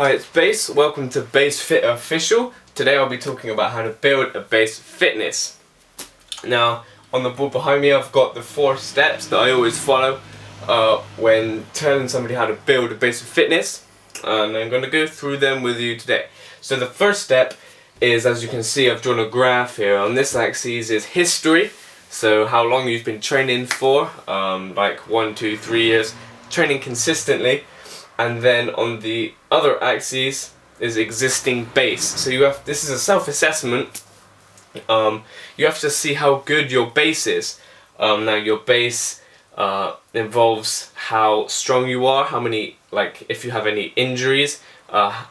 Hi, it's Base. Welcome to BaseFit Official. Today I'll be talking about how to build a base fitness. Now, on the board behind me I've got the 4 steps that I always follow when telling somebody how to build a base of fitness, and I'm going to go through them with you today. So the first step is, as you can see, I've drawn a graph here. On this axis is history, so how long you've been training for, like 1, 2, 3 years, training consistently. And then on the other axis is existing base. So this is a self-assessment. You have to see how good your base is. Now your base involves how strong you are, how many, like if you have any injuries,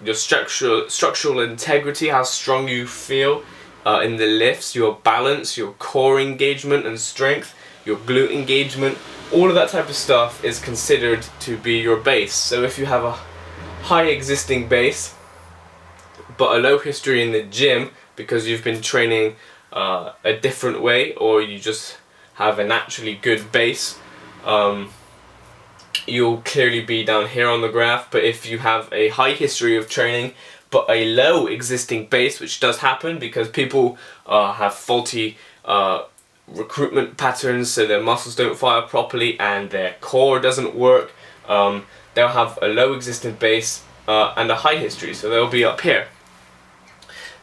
your structural integrity, how strong you feel in the lifts, your balance, your core engagement and strength, your glute engagement. All of that type of stuff is considered to be your base. So if you have a high existing base but a low history in the gym because you've been training a different way, or you just have a naturally good base, you'll clearly be down here on the graph. But if you have a high history of training but a low existing base, which does happen because people have faulty recruitment patterns, so their muscles don't fire properly and their core doesn't work, they'll have a low existing base and a high history, so they'll be up here.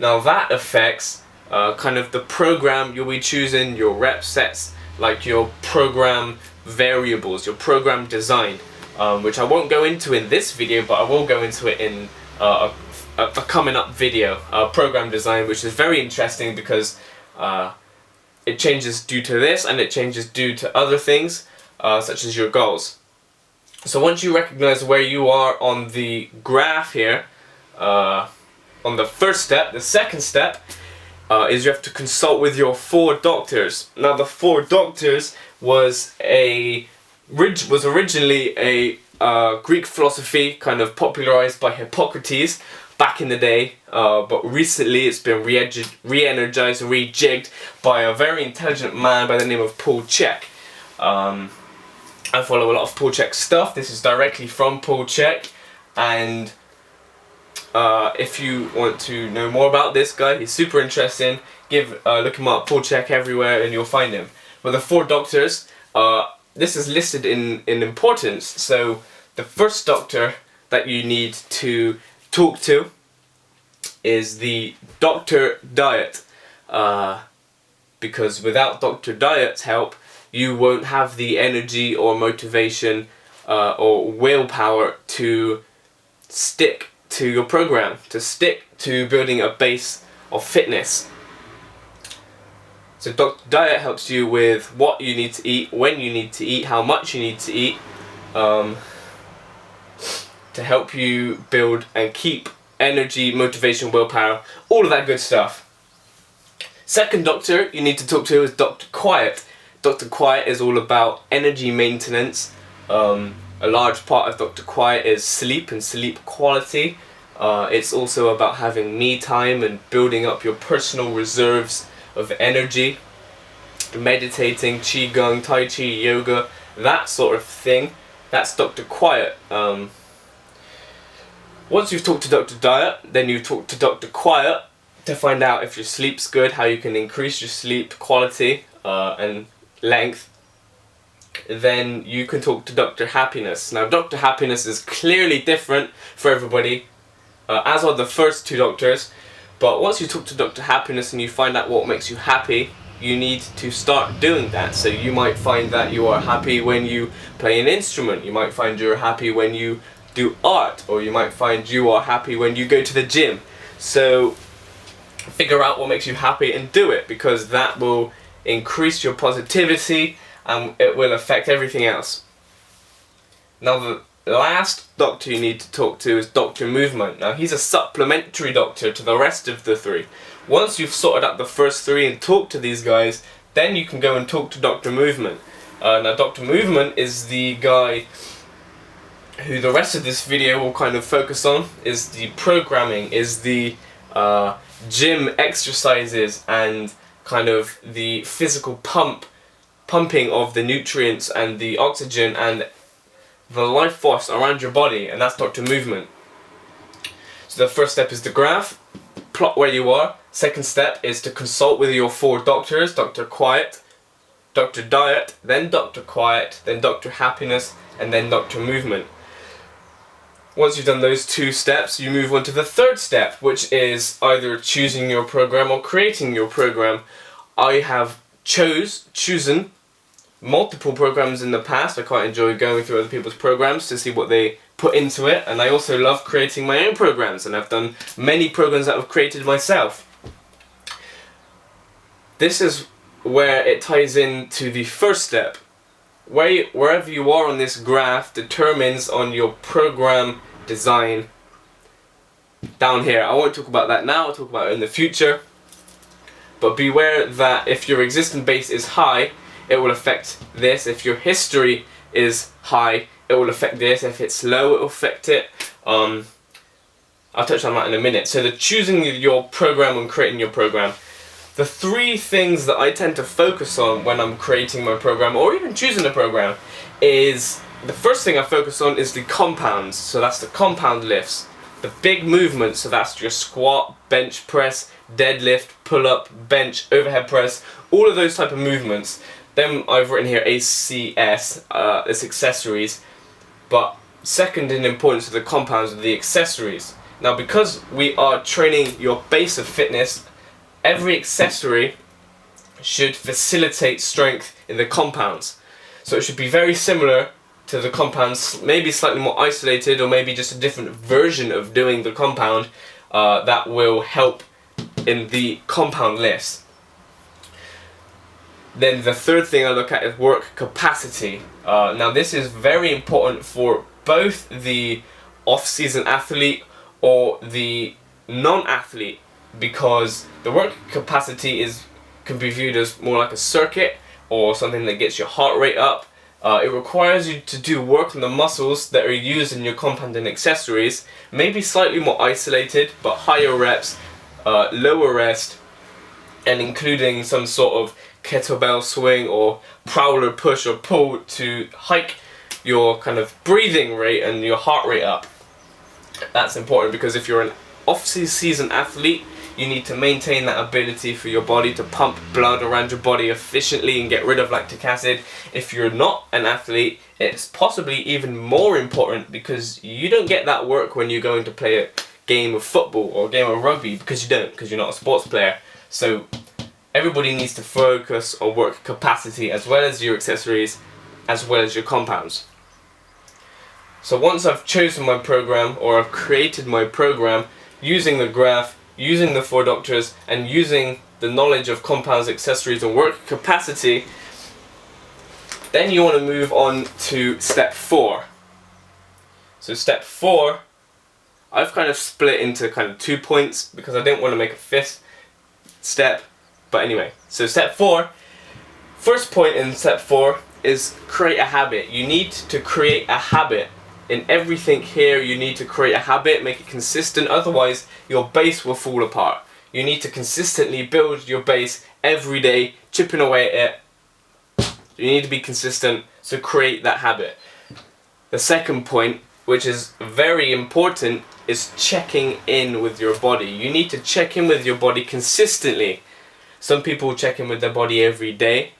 Now that affects kind of the program you'll be choosing, your rep sets, like your program variables, your program design, which I won't go into in this video, but I will go into it in a coming up video, program design, which is very interesting because it changes due to this and it changes due to other things, such as your goals. So once you recognize where you are on the graph here, on the first step, the second step is you have to consult with your 4 doctors. Now the 4 doctors was originally a Greek philosophy kind of popularized by Hippocrates back in the day, but recently it's been re-energized, rejigged by a very intelligent man by the name of Paul Chek. I follow a lot of Paul Chek's stuff. This is directly from Paul Chek, and if you want to know more about this guy, he's super interesting. Look him up, Paul Chek, everywhere, and you'll find him. But the 4 doctors, this is listed in importance. So the first doctor that you need to talk to is the Dr. Diet, because without Dr. Diet's help you won't have the energy or motivation or willpower to stick to your program, to stick to building a base of fitness. So Dr. Diet helps you with what you need to eat, when you need to eat, how much you need to eat, to help you build and keep energy, motivation, willpower, all of that good stuff. Second doctor you need to talk to is Dr. Quiet. Dr. Quiet is all about energy maintenance. A large part of Dr. Quiet is sleep and sleep quality. It's also about having me time and building up your personal reserves of energy, meditating, qigong, tai chi, yoga, that sort of thing. That's Dr. Quiet. Once you've talked to Dr. Diet, then you talk to Dr. Quiet to find out if your sleep's good, how you can increase your sleep quality and length. Then you can talk to Dr. Happiness. Now Dr. Happiness is clearly different for everybody, as are the first 2 doctors. But once you talk to Dr. Happiness and you find out what makes you happy, you need to start doing that. So you might find that you are happy when you play an instrument, you might find you're happy when you do art, or you might find you are happy when you go to the gym. So figure out what makes you happy and do it, because that will increase your positivity and it will affect everything else. Now the last doctor you need to talk to is Dr. Movement. Now he's a supplementary doctor to the rest of the 3. Once you've sorted out the first 3 and talked to these guys, then you can go and talk to Dr. Movement. Now Dr. Movement is the guy who the rest of this video will kind of focus on, is the programming, is the gym exercises and kind of the physical pumping of the nutrients and the oxygen and the life force around your body, and that's Dr. Movement. So the first step is the graph, plot where you are. Second step is to consult with your 4 doctors, Dr. Quiet, Dr. Diet, then Dr. Quiet, then Dr. Happiness, and then Dr. Movement. Once you've done those 2 steps, you move on to the third step, which is either choosing your program or creating your program. I have chosen multiple programs in the past. I quite enjoy going through other people's programs to see what they put into it, and I also love creating my own programs, and I've done many programs that I've created myself. This is where it ties into the first step. Wherever you are on this graph determines on your program design down here. I won't talk about that now, I'll talk about it in the future. But beware that if your existing base is high, it will affect this. If your history is high, it will affect this. If it's low, it will affect it. I'll touch on that in a minute. So the choosing your program and creating your program. The 3 things that I tend to focus on when I'm creating my program or even choosing a program is, the first thing I focus on is the compounds. So that's the compound lifts. The big movements, so that's your squat, bench press, deadlift, pull up, bench, overhead press, all of those type of movements. Then I've written here ACS, it's accessories. But second in importance to the compounds are the accessories. Now because we are training your base of fitness, every accessory should facilitate strength in the compounds. So it should be very similar to the compounds, maybe slightly more isolated, or maybe just a different version of doing the compound that will help in the compound lifts. Then the third thing I look at is work capacity. Now this is very important for both the off-season athlete or the non-athlete, because the work capacity can be viewed as more like a circuit or something that gets your heart rate up. It requires you to do work on the muscles that are used in your compound and accessories, maybe slightly more isolated, but higher reps, lower rest, and including some sort of kettlebell swing or prowler push or pull to hike your kind of breathing rate and your heart rate up. That's important because if you're an off-season athlete, you need to maintain that ability for your body to pump blood around your body efficiently and get rid of lactic acid. If you're not an athlete, it's possibly even more important because you don't get that work when you're going to play a game of football or a game of rugby, because you're not a sports player. So everybody needs to focus on work capacity as well as your accessories, as well as your compounds. So once I've chosen my program, or I've created my program using the graph, using the 4 doctors, and using the knowledge of compounds, accessories, and work capacity, then you want to move on to step 4. So step 4, I've kind of split into kind of 2 points because I didn't want to make a 5th step. But anyway, so step 4, first point in step 4 is create a habit. You need to create a habit. In everything here, you need to create a habit, make it consistent, otherwise your base will fall apart. You need to consistently build your base every day, chipping away at it. You need to be consistent, so create that habit. The second point, which is very important, is checking in with your body. You need to check in with your body consistently. Some people check in with their body every day.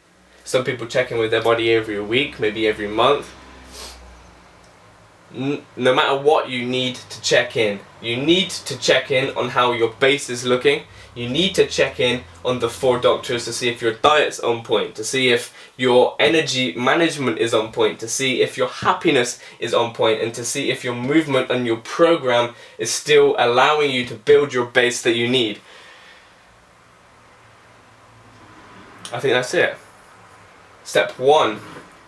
Some people check in with their body every week, maybe every month. No matter what, you need to check in. You need to check in on how your base is looking. You need to check in on the 4 doctors to see if your diet's on point, to see if your energy management is on point, to see if your happiness is on point, and to see if your movement and your program is still allowing you to build your base that you need. I think that's it. Step 1,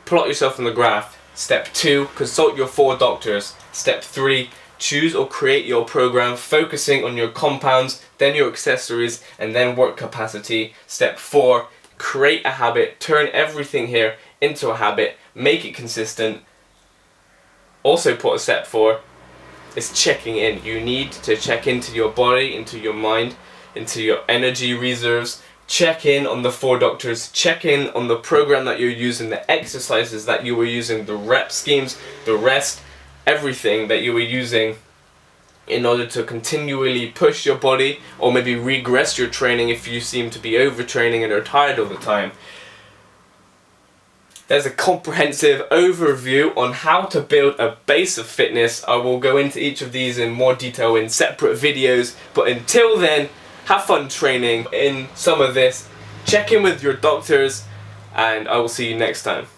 plot yourself on the graph. Step 2, consult your 4 doctors. Step 3, choose or create your program, focusing on your compounds, then your accessories, and then work capacity. Step 4, create a habit, turn everything here into a habit, make it consistent. Also put a step 4 is checking in. You need to check into your body, into your mind, into your energy reserves. Check in on the 4 doctors, check in on the program that you're using, the exercises that you were using, the rep schemes, the rest, everything that you were using in order to continually push your body, or maybe regress your training if you seem to be overtraining and are tired all the time. There's a comprehensive overview on how to build a base of fitness. I will go into each of these in more detail in separate videos, but until then, have fun training in some of this. Check in with your doctors, and I will see you next time.